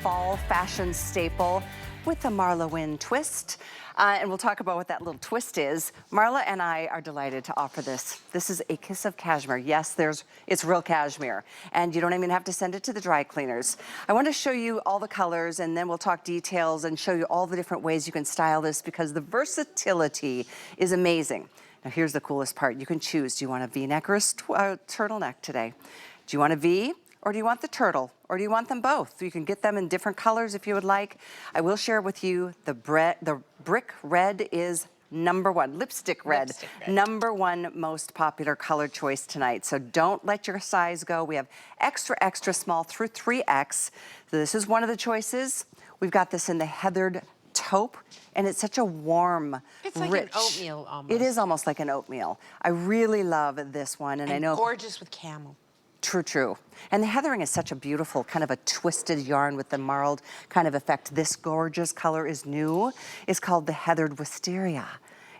Fall fashion staple with a Marla Wynne twist. And we'll talk about what that little twist is. Marla and I are delighted to offer this. This is a kiss of cashmere. Yes, it's real cashmere. And you don't even have to send it to the dry cleaners. I want to show you all the colors and then we'll talk details and show you all the different ways you can style this because the versatility is amazing. Now here's the coolest part. You can choose. Do you want a V-neck or a turtleneck today? Do you want a V? Or do you want the turtle? Or do you want them both? You can get them in different colors if you would like. I will share with you the brick red is #1, lipstick red, #1 most popular color choice tonight. So don't let your size go. We have extra, extra small through 3X. So this is one of the choices. We've got this in the heathered taupe, and it's such a warm, it's like rich. An oatmeal almost. It is almost like an oatmeal. I really love this one, and I know gorgeous with camel. True, true. And the heathering is such a beautiful, kind of a twisted yarn with the marled kind of effect. This gorgeous color is new. It's called the Heathered Wisteria.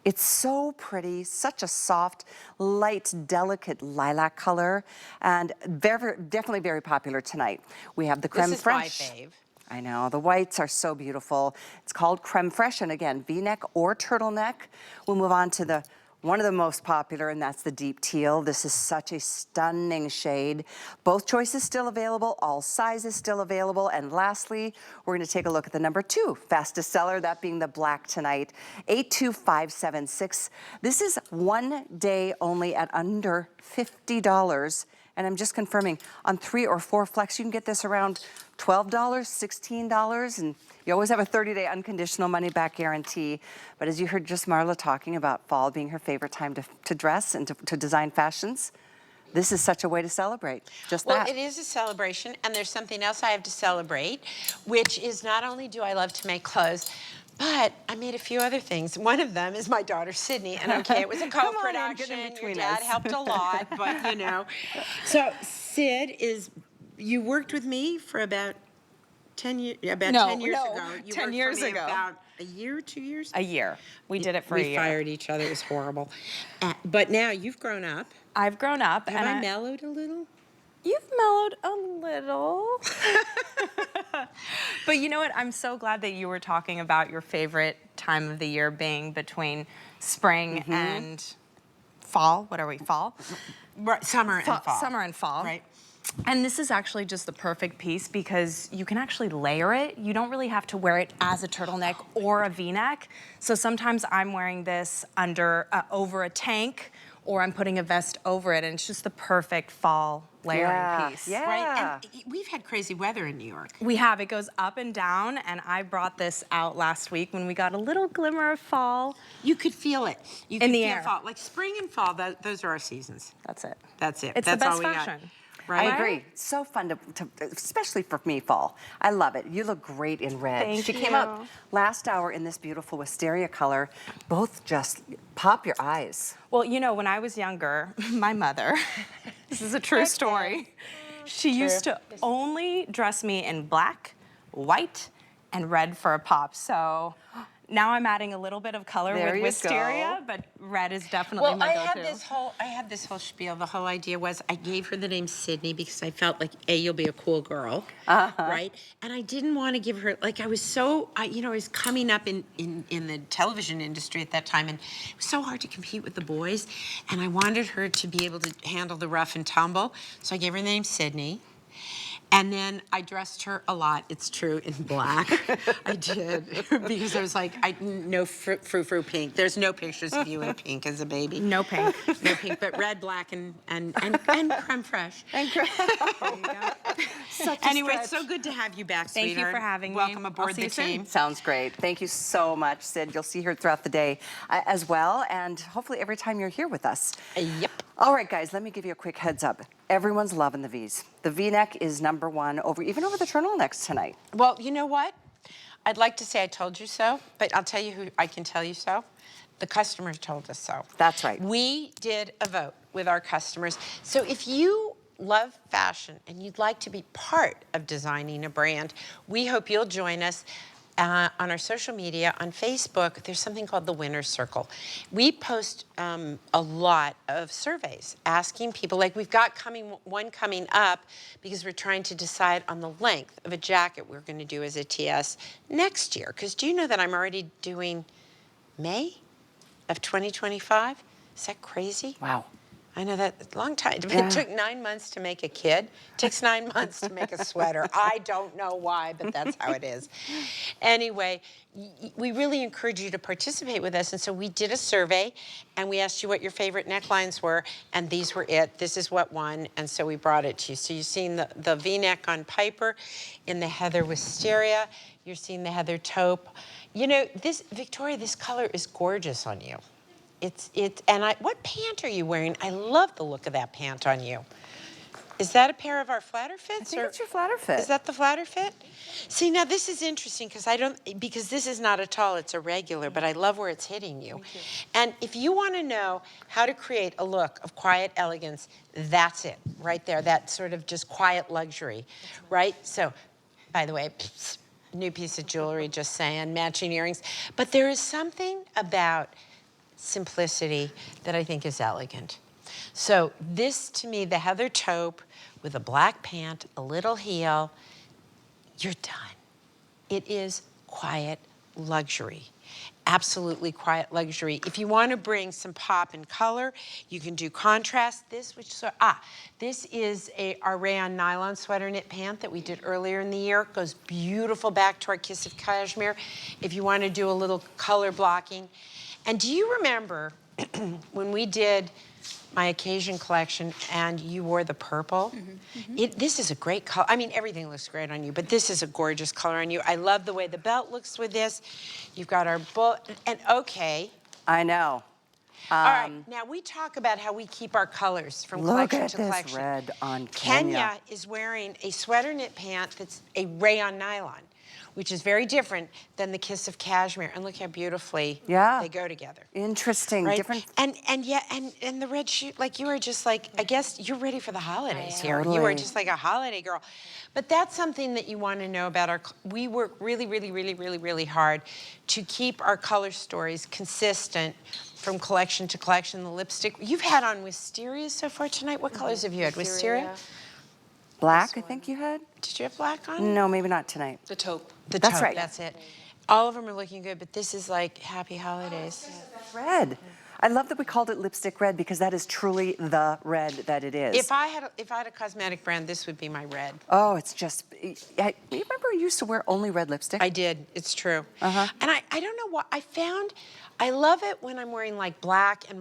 It's so pretty, such a soft, light, delicate lilac color, and definitely very popular tonight. We have the creme fraiche. This is my fave. I know, the whites are so beautiful. It's called creme fraiche, and again, V-neck or turtleneck. We'll move on to one of the most popular, and that's the deep teal. This is such a stunning shade. Both choices still available, all sizes still available. And lastly, we're gonna take a look at the #2 fastest seller, that being the black tonight, 82576. This is 1 day only at under $50. And I'm just confirming, on 3 or 4 flex, you can get this around $12, $16, and you always have a 30-day unconditional money-back guarantee. But as you heard just Marla talking about fall being her favorite time to dress and to design fashions, this is such a way to celebrate, just that. Well, it is a celebration, and there's something else I have to celebrate, which is not only do I love to make clothes, but I made a few other things. One of them is my daughter, Sydney, and okay, it was a co-production. Your dad helped a lot, but you know. So Sid you worked with me for about 10 years, 10 years ago. You 10 years ago. About a year, 2 years? A year. We did it for a year. We fired each other. It was horrible. But now you've grown up. I've grown up. Have I mellowed a little? You've mellowed a little. But you know what? I'm so glad that you were talking about your favorite time of the year being between spring and fall. What are we? Fall? Summer and fall. Summer and fall. Right. And this is actually just the perfect piece because you can actually layer it. You don't really have to wear it as a turtleneck or a V-neck. So sometimes I'm wearing this over a tank, or I'm putting a vest over it, and it's just the perfect fall layering piece. Yeah. Right? And we've had crazy weather in New York. We have. It goes up and down, and I brought this out last week when we got a little glimmer of fall. You could feel it. You could in the feel air. Fall. Like spring and fall, those are our seasons. That's it. That's it. It's That's the best all we fashion. got. Right? I agree. It's so fun to, especially for me, fall. I love it. You look great in red. Thank She you. came out last hour in this beautiful wisteria color. Both just pop your eyes. Well, you know, when I was younger, my mother, this is a true story, she used to only dress me in black, white, and red for a pop. So now I'm adding a little bit of color with wisteria, but red is definitely my go-to. I had this whole spiel. The whole idea was I gave her the name Sydney because I felt like, A, you'll be a cool girl, right? And I didn't want to give her, like I was so, I was coming up in the television industry at that time, and it was so hard to compete with the boys, and I wanted her to be able to handle the rough and tumble, so I gave her the name Sydney. And then I dressed her a lot, it's true, in black. I did, because I was like, no frou-frou pink. There's no pictures of you in pink as a baby. No pink. No pink, but red, black, and creme fraiche. And Anyway, it's so good to have you back, Thank sweetheart. you for having me. Welcome I'll aboard see the you soon. team. Sounds great. Thank you so much, Sid. You'll see her throughout the day as well, and hopefully every time you're here with us. Yep. All right, guys, let me give you a quick heads up. Everyone's loving the V's. The V-neck is #1 even over the turtlenecks tonight. Well, you know what? I'd like to say I told you so, but I'll tell you who I can tell you so. The customers told us so. That's right. We did a vote with our customers. So if you love fashion and you'd like to be part of designing a brand, we hope you'll join us on our social media, on Facebook, there's something called the Winner's Circle. We post a lot of surveys asking people, like we've got one coming up because we're trying to decide on the length of a jacket we're going to do as a TS next year. Because do you know that I'm already doing May of 2025? Is that crazy? Wow. I know that's a long time. Yeah. It took 9 months to make a kid. It takes 9 months to make a sweater. I don't know why, but that's how it is. Anyway, we really encourage you to participate with us. And so we did a survey, and we asked you what your favorite necklines were, and these were it. This is what won, and so we brought it to you. So you've seen the V-neck on Piper, in the Heather Wisteria. You're seeing the Heather Taupe. You know, Victoria, this color is gorgeous on you. What pant are you wearing? I love the look of that pant on you. Is that a pair of our flatter fits? I think it's your flatter fit. Is that the flatter fit? See, now this is interesting because this is not a tall, it's a regular, but I love where it's hitting you. And if you want to know how to create a look of quiet elegance, that's it, right there. That sort of just quiet luxury, right? So, by the way, new piece of jewelry, just saying, matching earrings. But there is something about simplicity that I think is elegant. So this, to me, the Heather Taupe with a black pant, a little heel, you're done. It is quiet luxury. Absolutely quiet luxury. If you want to bring some pop and color, you can do contrast. This is our rayon nylon sweater knit pant that we did earlier in the year. It goes beautiful back to our Kiss of Cashmere. If you want to do a little color blocking. And do you remember when we did my occasion collection and you wore the purple? This is a great color. I mean, everything looks great on you, but this is a gorgeous color on you. I love the way the belt looks with this. You've got our and okay. I know. All right, now we talk about how we keep our colors from collection to collection. Look at this red on Kenya is wearing a sweater knit pant that's a rayon nylon, which is very different than the Kiss of Cashmere. And look how beautifully they go together. Interesting, right? different. And the red shoe, like you are just like, I guess you're ready for the holidays here. Totally. You are just like a holiday girl. But that's something that you want to know about we work really, really, really, really, really hard to keep our color stories consistent from collection to collection. The lipstick, you've had on Wisteria so far tonight. What colors have you had? Wisteria? Black, I think you had? Did you have black on? No, maybe not tonight. The taupe. That's taupe, right. That's it. All of them are looking good, but this is like happy holidays. Red. I love that we called it lipstick red because that is truly the red that it is. If I had a cosmetic brand, this would be my red. Oh, it's just, you remember you used to wear only red lipstick? I did, it's true. And I don't know what, I love it when I'm wearing like black and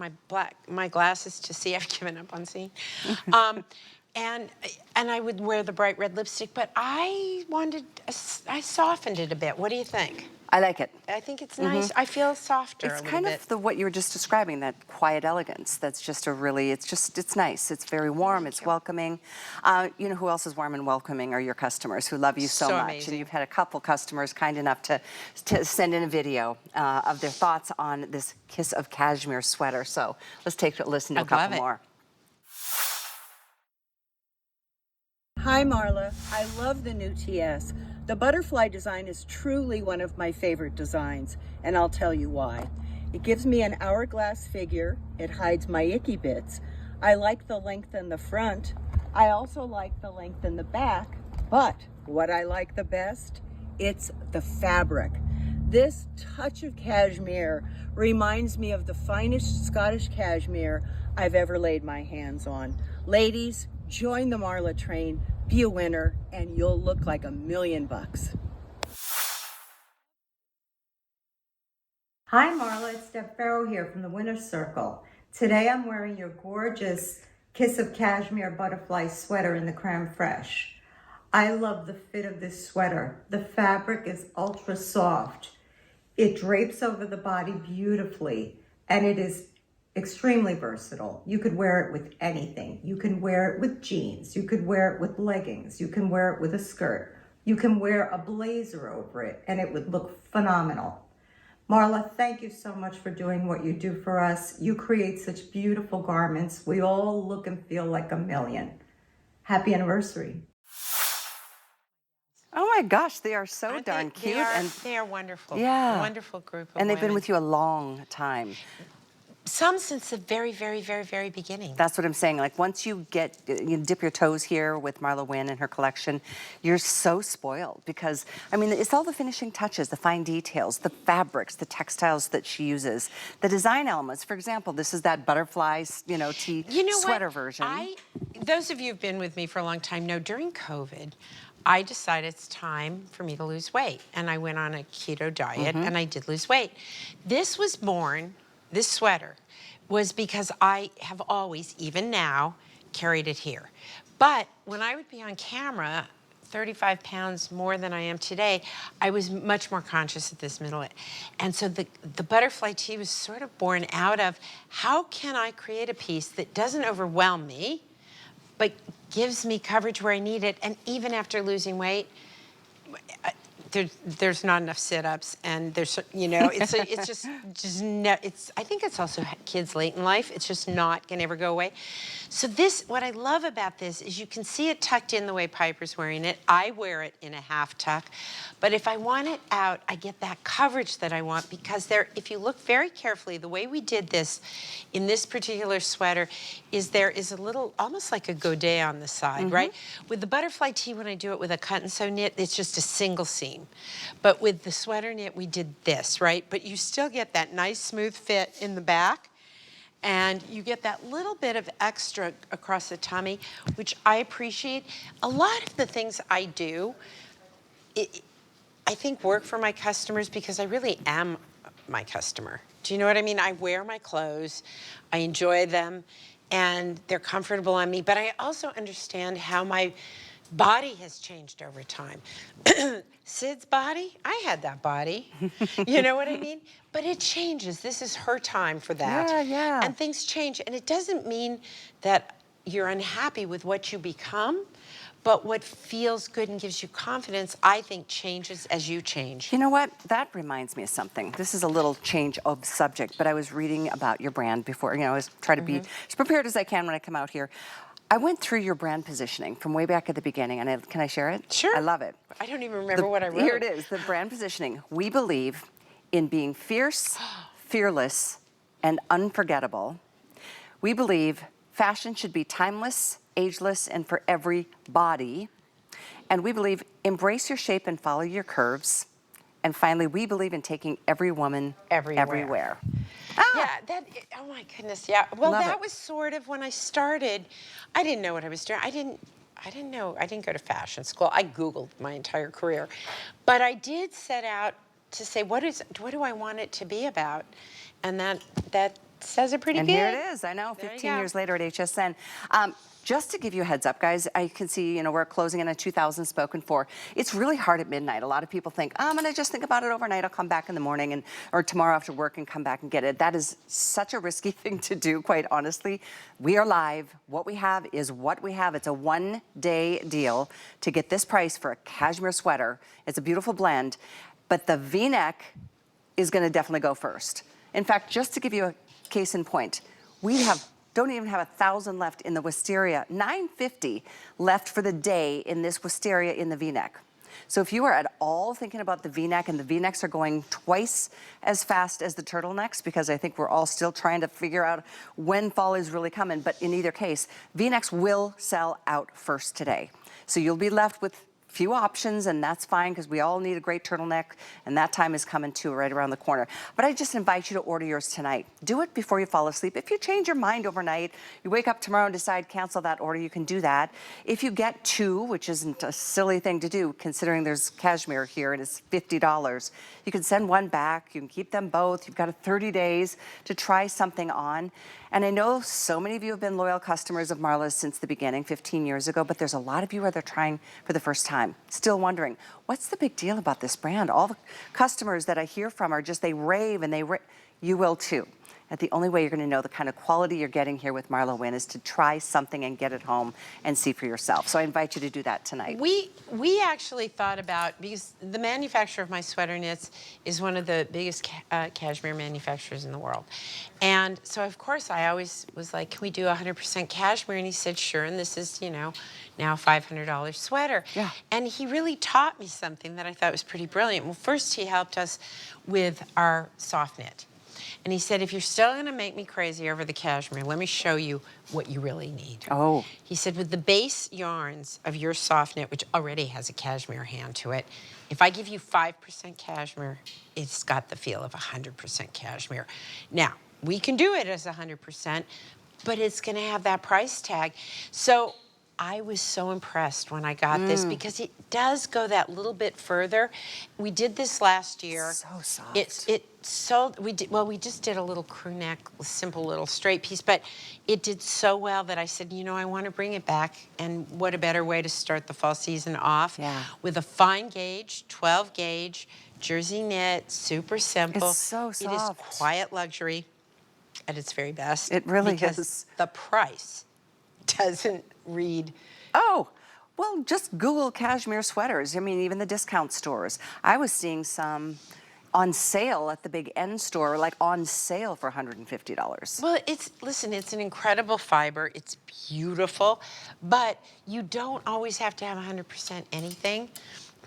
my glasses to see. I've given up on seeing. And I would wear the bright red lipstick, but I softened it a bit. What do you think? I like it. I think it's nice. I feel softer It's a little kind bit. of what you were just describing, that quiet elegance. That's just it's nice. It's very warm, it's welcoming. You know who else is warm and welcoming are your customers who love you so much. Amazing. And you've had a couple customers kind enough to send in a video of their thoughts on this Kiss of Cashmere sweater. So let's take a listen to a couple more. Hi Marla, I love the new TS. The butterfly design is truly one of my favorite designs, and I'll tell you why. It gives me an hourglass figure, it hides my icky bits. I like the length in the front. I also like the length in the back, but what I like the best, it's the fabric. This touch of cashmere reminds me of the finest Scottish cashmere I've ever laid my hands on. Ladies, join the Marla train, be a winner, and you'll look like $1,000,000. Hi Marla, it's Deb Farrow here from the Winner's Circle. Today I'm wearing your gorgeous Kiss of Cashmere butterfly sweater in the creme fraiche. I love the fit of this sweater. The fabric is ultra soft. It drapes over the body beautifully, and it is extremely versatile. You could wear it with anything. You can wear it with jeans. You could wear it with leggings. You can wear it with a skirt. You can wear a blazer over it, and it would look phenomenal. Marla, thank you so much for doing what you do for us. You create such beautiful garments. We all look and feel like $1,000,000. Happy anniversary. Oh my gosh, they are so Aren't darn they, cute. and they are wonderful. Yeah. Wonderful group of And they've been women. with you a long time. Some since the very, very, very, very beginning. That's what I'm saying. Like once you dip your toes here with Marla Wynne and her collection, you're so spoiled because, I mean, it's all the finishing touches, the fine details, the fabrics, the textiles that she uses, the design elements. For example, this is that butterfly, sweater version. Those of you who've been with me for a long time know during COVID, I decided it's time for me to lose weight. And I went on a keto diet and I did lose weight. This was born, this sweater, was because I have always, even now, carried it here. But when I would be on camera, 35 pounds more than I am today, I was much more conscious at this middle. And so the butterfly tee was sort of born out of, how can I create a piece that doesn't overwhelm me, but gives me coverage where I need it, and even after losing weight, there's not enough sit-ups, and there's, it's just no, I think it's also kids late in life. It's just not gonna ever go away. So what I love about this is you can see it tucked in the way Piper's wearing it. I wear it in a half tuck, but if I want it out, I get that coverage that I want because if you look very carefully, the way we did this in this particular sweater is there is a little, almost like a godet on the side, right? With the butterfly tee, when I do it with a cut and sew knit, it's just a single seam. But with the sweater knit, we did this, right? But you still get that nice smooth fit in the back, and you get that little bit of extra across the tummy, which I appreciate. A lot of the things I do, I think work for my customers because I really am my customer. Do you know what I mean? I wear my clothes, I enjoy them, and they're comfortable on me, but I also understand how my body has changed over time. Sid's body, I had that body. You know what I mean? But it changes. This is her time for that. Yeah, yeah. And things change. And it doesn't mean that you're unhappy with what you become, but what feels good and gives you confidence, I think, changes as you change. You know what? That reminds me of something. This is a little change of subject, but I was reading about your brand before. I was trying to be as prepared as I can when I come out here. I went through your brand positioning from way back at the beginning, and can I share it? Sure. I love it. I don't even remember what I wrote. Here it is, the brand positioning. We believe in being fierce, fearless, and unforgettable. We believe fashion should be timeless, ageless, and for every body. And we believe embrace your shape and follow your curves. And finally, we believe in taking every woman everywhere. Yeah, oh my goodness, yeah. Well, Love that it. was sort of when I started. I didn't know what I was doing. I didn't know. I didn't go to fashion school. I Googled my entire career. But I did set out to say, what do I want it to be about? And that says it pretty good. And here it is. I know, There you 15 go. years later at HSN. Just to give you a heads up, guys, I can see, we're closing in on 2,000 spoken for. It's really hard at midnight. A lot of people think, I'm going to just think about it overnight. I'll come back in the morning or tomorrow after work and come back and get it. That is such a risky thing to do, quite honestly. We are live. What we have is what we have. It's a one-day deal to get this price for a cashmere sweater. It's a beautiful blend, but the V-neck is going to definitely go first. In fact, just to give you a case in point, we don't even have 1,000 left in the wisteria, 950 left for the day in this wisteria in the V-neck. So if you are at all thinking about the V-neck, and the V-necks are going twice as fast as the turtlenecks, because I think we're all still trying to figure out when fall is really coming, but in either case, V-necks will sell out first today. So you'll be left with few options, and that's fine because we all need a great turtleneck, and that time is coming too, right around the corner. But I just invite you to order yours tonight. Do it before you fall asleep. If you change your mind overnight, you wake up tomorrow and decide cancel that order, you can do that. If you get two, which isn't a silly thing to do considering there's cashmere here and it's $50, you can send one back, you can keep them both. You've got 30 days to try something on. And I know so many of you have been loyal customers of Marla's since the beginning, 15 years ago, but there's a lot of you who are trying for the first time, still wondering, what's the big deal about this brand? All the customers that I hear from are just, they rave and you will too. And the only way you're going to know the kind of quality you're getting here with Marla Wynne is to try something and get it home and see for yourself. So I invite you to do that tonight. We actually thought about, because the manufacturer of my sweater knits is one of the biggest cashmere manufacturers in the world. And so of course I always was like, can we do 100% cashmere? And he said, sure. And this is, you know, now a $500 sweater. Yeah. And he really taught me something that I thought was pretty brilliant. Well, first he helped us with our soft knit. And he said, if you're still going to make me crazy over the cashmere, let me show you what you really need. Oh. He said, with the base yarns of your soft knit, which already has a cashmere hand to it, if I give you 5% cashmere, it's got the feel of 100% cashmere. Now, we can do it as 100%, but it's going to have that price tag. So I was so impressed when I got this because it does go that little bit further. We did this last year. So soft. We just did a little crew neck, simple little straight piece, but it did so well that I said, you know, I want to bring it back. And what a better way to start the fall season off with a fine gauge, 12 gauge, jersey knit, super simple. It's so soft. It is quiet luxury at its very best. It really because is. The price doesn't read. Oh, well, just Google cashmere sweaters. I mean, even the discount stores. I was seeing some on sale at the Big N store, like on sale for $150. Well, listen, it's an incredible fiber. It's beautiful, but you don't always have to have 100% anything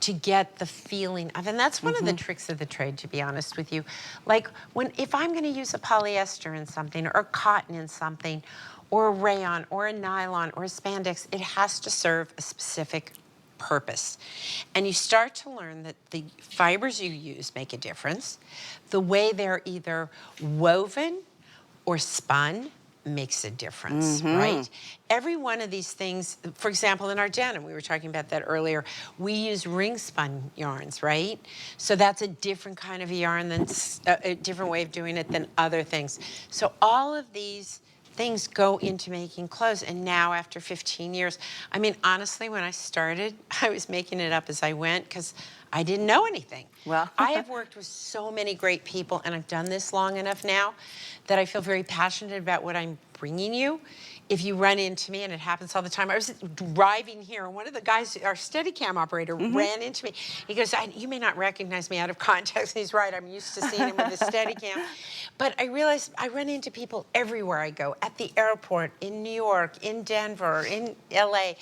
to get the feeling of, and that's one of the tricks of the trade, to be honest with you. Like if I'm going to use a polyester in something or cotton in something, or a rayon, or a nylon, or a spandex, it has to serve a specific purpose. And you start to learn that the fibers you use make a difference. The way they're either woven or spun makes a difference, right? Every one of these things, for example, in our denim, we were talking about that earlier, we use ring spun yarns, right? So that's a different kind of a yarn, than a different way of doing it than other things. So all of these things go into making clothes. And now after 15 years, I mean, honestly, when I started, I was making it up as I went because I didn't know anything. Well, I have worked with so many great people, and I've done this long enough now that I feel very passionate about what I'm bringing you. If you run into me, and it happens all the time, I was driving here, and one of the guys, our Steadicam operator, ran into me. He goes, you may not recognize me out of context. And he's right, I'm used to seeing him with a Steadicam. But I realized I run into people everywhere I go, at the airport, in New York, in Denver, in LA.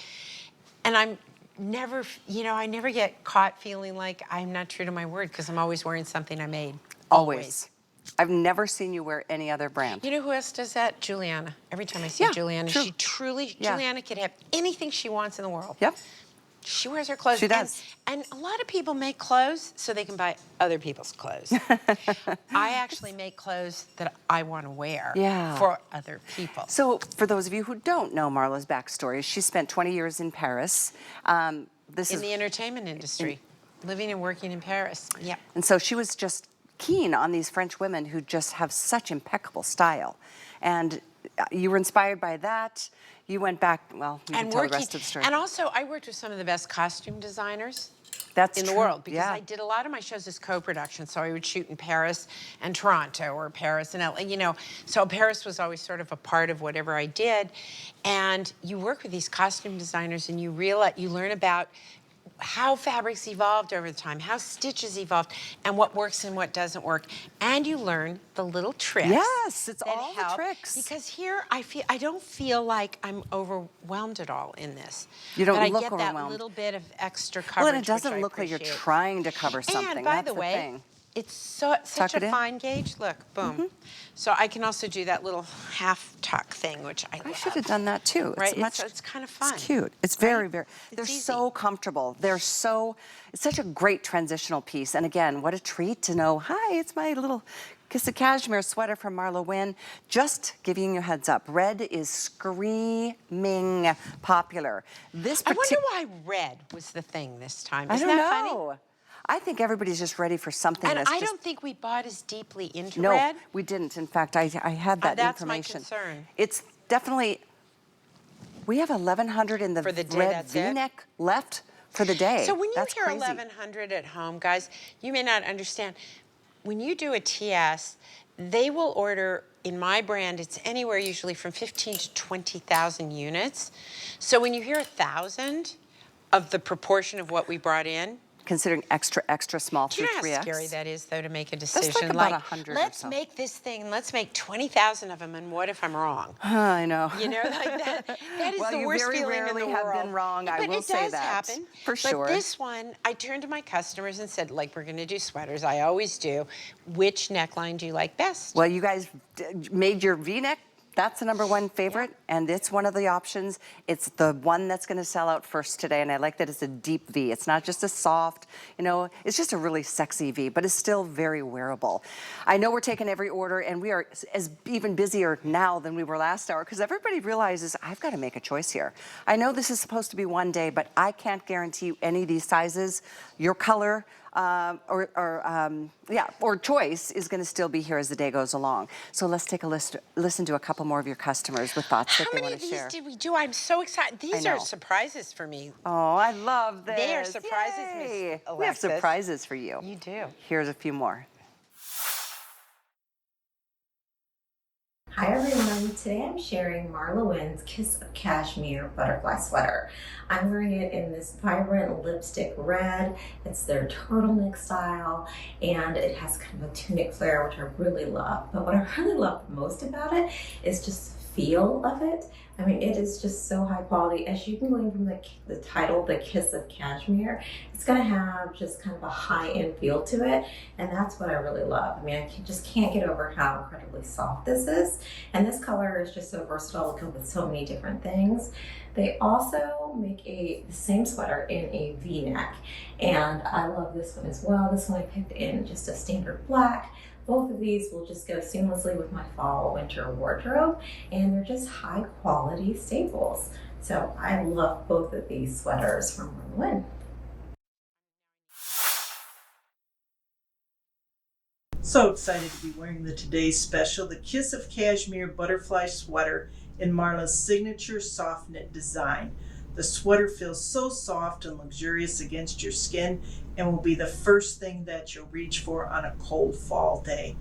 And I'm never, I never get caught feeling like I'm not true to my word because I'm always wearing something I made. Always. I've never seen you wear any other brand. You know who else does that? Juliana. Every time I see Juliana, true. she truly, Juliana could have anything she wants in the world. Yep. She wears her clothes. She does. And a lot of people make clothes so they can buy other people's clothes. I actually make clothes that I want to wear for other people. So for those of you who don't know Marla's backstory, she spent 20 years in Paris. In the entertainment industry, living and working in Paris. Yeah. And so she was just keen on these French women who just have such impeccable style. And you were inspired by that. You went back, well, you can tell the rest of the story. And also, I worked with some of the best costume designers in the true. world because I did a lot of my shows as co-production. So I would shoot in Paris and Toronto, or Paris and LA, So Paris was always sort of a part of whatever I did. And you work with these costume designers and you learn about how fabrics evolved over the time, how stitches evolved, and what works and what doesn't work. And you learn the little tricks. Yes, it's all help. the tricks. Because here, I don't feel like I'm overwhelmed at all in this. You don't but look I get overwhelmed. that little bit of extra coverage. Well, and it doesn't look like you're trying to cover something. And by That's the way, thing. it's such a fine gauge. Look, boom. So I can also do that little half tuck thing, which I love. I should have done that too. Right? It's It's kind of fun. It's cute. It's very, very, they're easy. so comfortable. It's such a great transitional piece. And again, what a treat to know, hi, it's my little Kiss of Cashmere sweater from Marla Wynne. Just giving you a heads up, red is screaming popular. I wonder why red was the thing this time. Isn't I don't that know. funny? I think everybody's just ready for something And that's I just... don't think we bought as deeply into No, red. we didn't. In fact, I had that That's my information. concern. It's definitely... We have 1,100 in the For the day, red that's it? V-neck left for the day. So when you That's hear crazy. 1,100 at home, guys, you may not understand. when you do a TS, they will order, in my brand, it's anywhere usually from 15 to 20,000 units. So when you hear 1,000 of the proportion of what we brought in, Considering extra, extra small do you through know 3X. how scary that is, though, to make a decision? That's like about 100 or let's so. make this thing, let's make 20,000 of them, and what if I'm wrong? I know. You know, like that. That is Well, the you worst very feeling in rarely the have world. been wrong, I But will it say does that, happen. for sure. But this one, I turned to my customers and said, like, we're going to do sweaters. I always do. Which neckline do you like best? Well, you guys made your V-neck. That's the #1 favorite, and it's one of the options. It's the one that's going to sell out first today, and I like that it's a deep V. It's not just a soft, you know, it's just a really sexy V, but it's still very wearable. I know we're taking every order, and we are as even busier now than we were last hour, because everybody realizes I've got to make a choice here. I know this is supposed to be one day, but I can't guarantee you any of these sizes. Your color, or choice is going to still be here as the day goes along. So let's take a listen to a couple more of your customers with thoughts that they want to share. How many of these did we do? I'm so excited. These I are know. surprises for me. Oh, I love this. They are surprises, Miss Yay. We have Alexis. surprises for you. You do. Here's a few more. Hi everyone, today I'm sharing Marla Wynn's Kiss of Cashmere butterfly sweater. I'm wearing it in this vibrant lipstick red. It's their turtleneck style, and it has kind of a tunic flare, which I really love. But what I really love most about it is just the feel of it. I mean, it is just so high quality. As you can glean from the title, The Kiss of Cashmere, it's gonna have just kind of a high-end feel to it, and that's what I really love. I mean, I just can't get over how incredibly soft this is, and this color is just so versatile. It comes with so many different things. They also make the same sweater in a V-neck, and I love this one as well. This one I picked in just a standard black. Both of these will just go seamlessly with my fall winter wardrobe, and they're just high quality staples. So I love both of these sweaters from Wynn. So excited to be wearing the today's special, the Kiss of Cashmere butterfly sweater in Marla's signature soft knit design. The sweater feels so soft and luxurious against your skin and will be the first thing that you'll reach for on a cold fall day.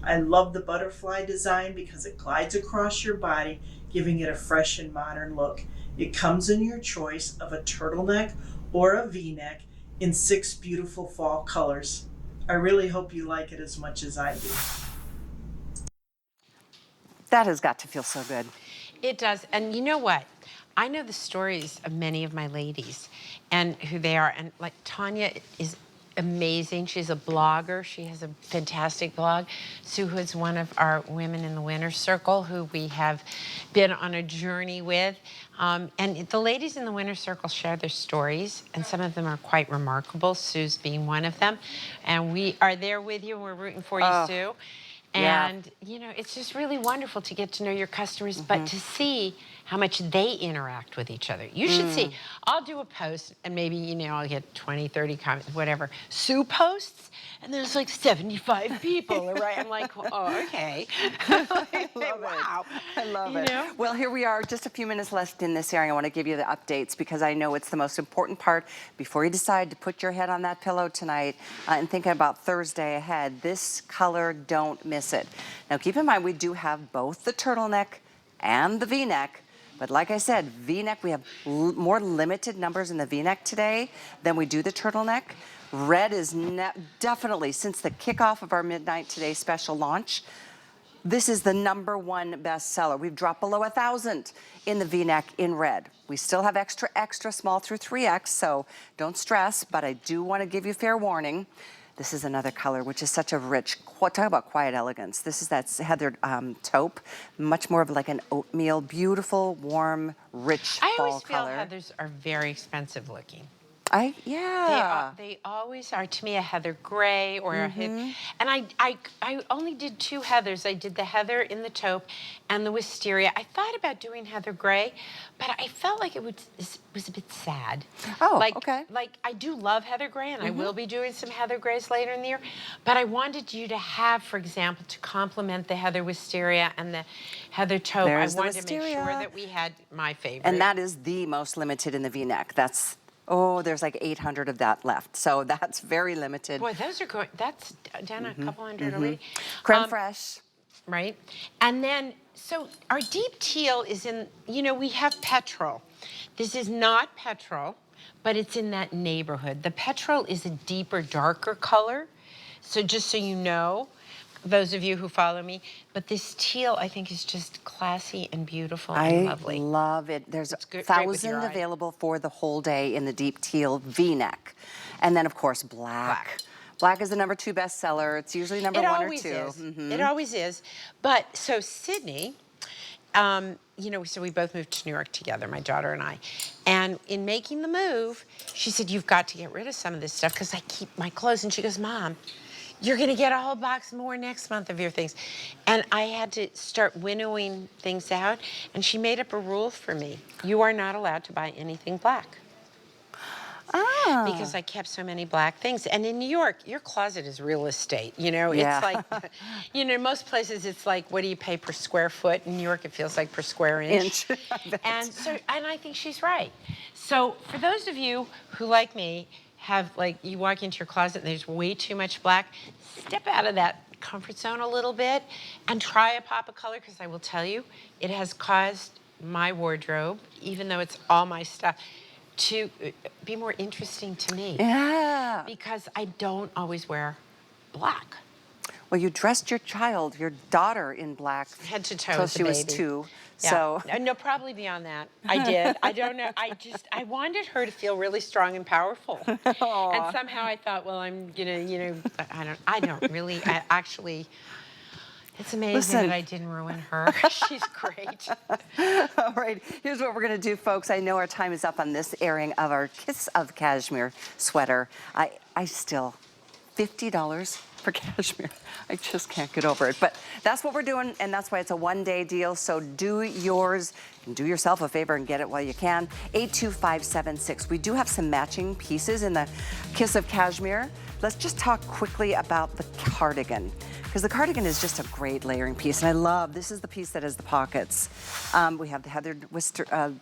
I love the butterfly design because it glides across your body, giving it a fresh and modern look. It comes in your choice of a turtleneck or a V-neck in 6 beautiful fall colors. I really hope you like it as much as I do. That has got to feel so good. It does. And you know what? I know the stories of many of my ladies and who they are. And like Tanya is amazing. She's a blogger. She has a fantastic blog. Sue Hood's one of our women in the Winner's Circle who we have been on a journey with. And the ladies in the Winner's Circle share their stories, and some of them are quite remarkable, Sue's being one of them. And we are there with you, and we're rooting for you, Sue. Yeah. And, you know, it's just really wonderful to get to know your customers, but to see how much they interact with each other. You should see. I'll do a post, and maybe, you know, I'll get 20, 30 comments, whatever. Sue posts, and there's like 75 people, right? I'm like, oh, okay. I love wow. it. I love it. know? Well, here we are, just a few minutes left in this area. I want to give you the updates because I know it's the most important part before you decide to put your head on that pillow tonight and thinking about Thursday ahead. This color, don't miss it. Now, keep in mind, we do have both the turtleneck and the V-neck. But like I said, V-neck, we have more limited numbers in the V-neck today than we do the turtleneck. Red is definitely, since the kickoff of our Midnight Today special launch, this is the #1 bestseller. We've dropped below 1,000 in the V-neck in red. We still have extra, extra small through 3X, so don't stress, but I do want to give you fair warning. This is another color, which is such a rich, talk about quiet elegance. This is that heathered taupe, much more of like an oatmeal, beautiful, warm, rich I fall always feel color. heathers are very expensive looking. Yeah. They always are, to me, a heather gray or a and I only did 2 heathers. I did the heather in the taupe and the wisteria. I thought about doing heather gray, but I felt like it was a bit sad. Oh, like, okay. Like, I do love heather gray, and I will be doing some heather grays later in the year, but I wanted you to have, for example, to complement the heather wisteria and the heather taupe, There's I the wanted to make sure wisteria. that we had my favorite. And that is the most limited in the V-neck. That's Oh, there's like 800 of that left. So that's very limited. Boy, those are going, that's down a couple hundred already. Creme fraiche. Right? And then, so our deep teal is in, you know, we have petrol. This is not petrol, but it's in that neighborhood. The petrol is a deeper, darker color. So just so you know, those of you who follow me, but this teal I think is just classy and beautiful and lovely. I love it. There's great with 1,000 your eye. available for the whole day in the deep teal V-neck. And then of course black. Black is the #2 bestseller. It's usually number 1 or 2. It always is. It always is. But so Sydney, you know, so we both moved to New York together, my daughter and I. And in making the move, she said, you've got to get rid of some of this stuff because I keep my clothes. And she goes, Mom, you're going to get a whole box more next month of your things. And I had to start winnowing things out. And she made up a rule for me. You are not allowed to buy anything black. Because I kept so many black things. And in New York, your closet is real estate. You know, Yeah. it's like, you know, most places it's like, what do you pay per square foot? In New York, it feels like per square inch. And so, and I think she's right. So for those of you who, like me, have like, you walk into your closet and there's way too much black, step out of that comfort zone a little bit and try a pop of color, because I will tell you, it has caused my wardrobe, even though it's all my stuff, to be more interesting to me. Yeah. Because I don't always wear black. Well, you dressed your child, your daughter, in black Head to toe till as a she was baby. 2. Yeah. So No, probably beyond that. I did. I don't know. I wanted her to feel really strong and powerful. And somehow I thought, well, I'm gonna, you know, I don't really, actually, it's amazing Listen. that I didn't ruin her. She's great. all right, here's what we're going to do, folks. I know our time is up on this airing of our Kiss of Cashmere sweater. I still, $50 for cashmere. I just can't get over it. But that's what we're doing, and that's why it's a one-day deal. So do yours and do yourself a favor and get it while you can. 82576. We do have some matching pieces in the Kiss of Cashmere. Let's just talk quickly about the cardigan, because the cardigan is just a great layering piece, and I love, this is the piece that has the pockets. We have the Heather Wisteria.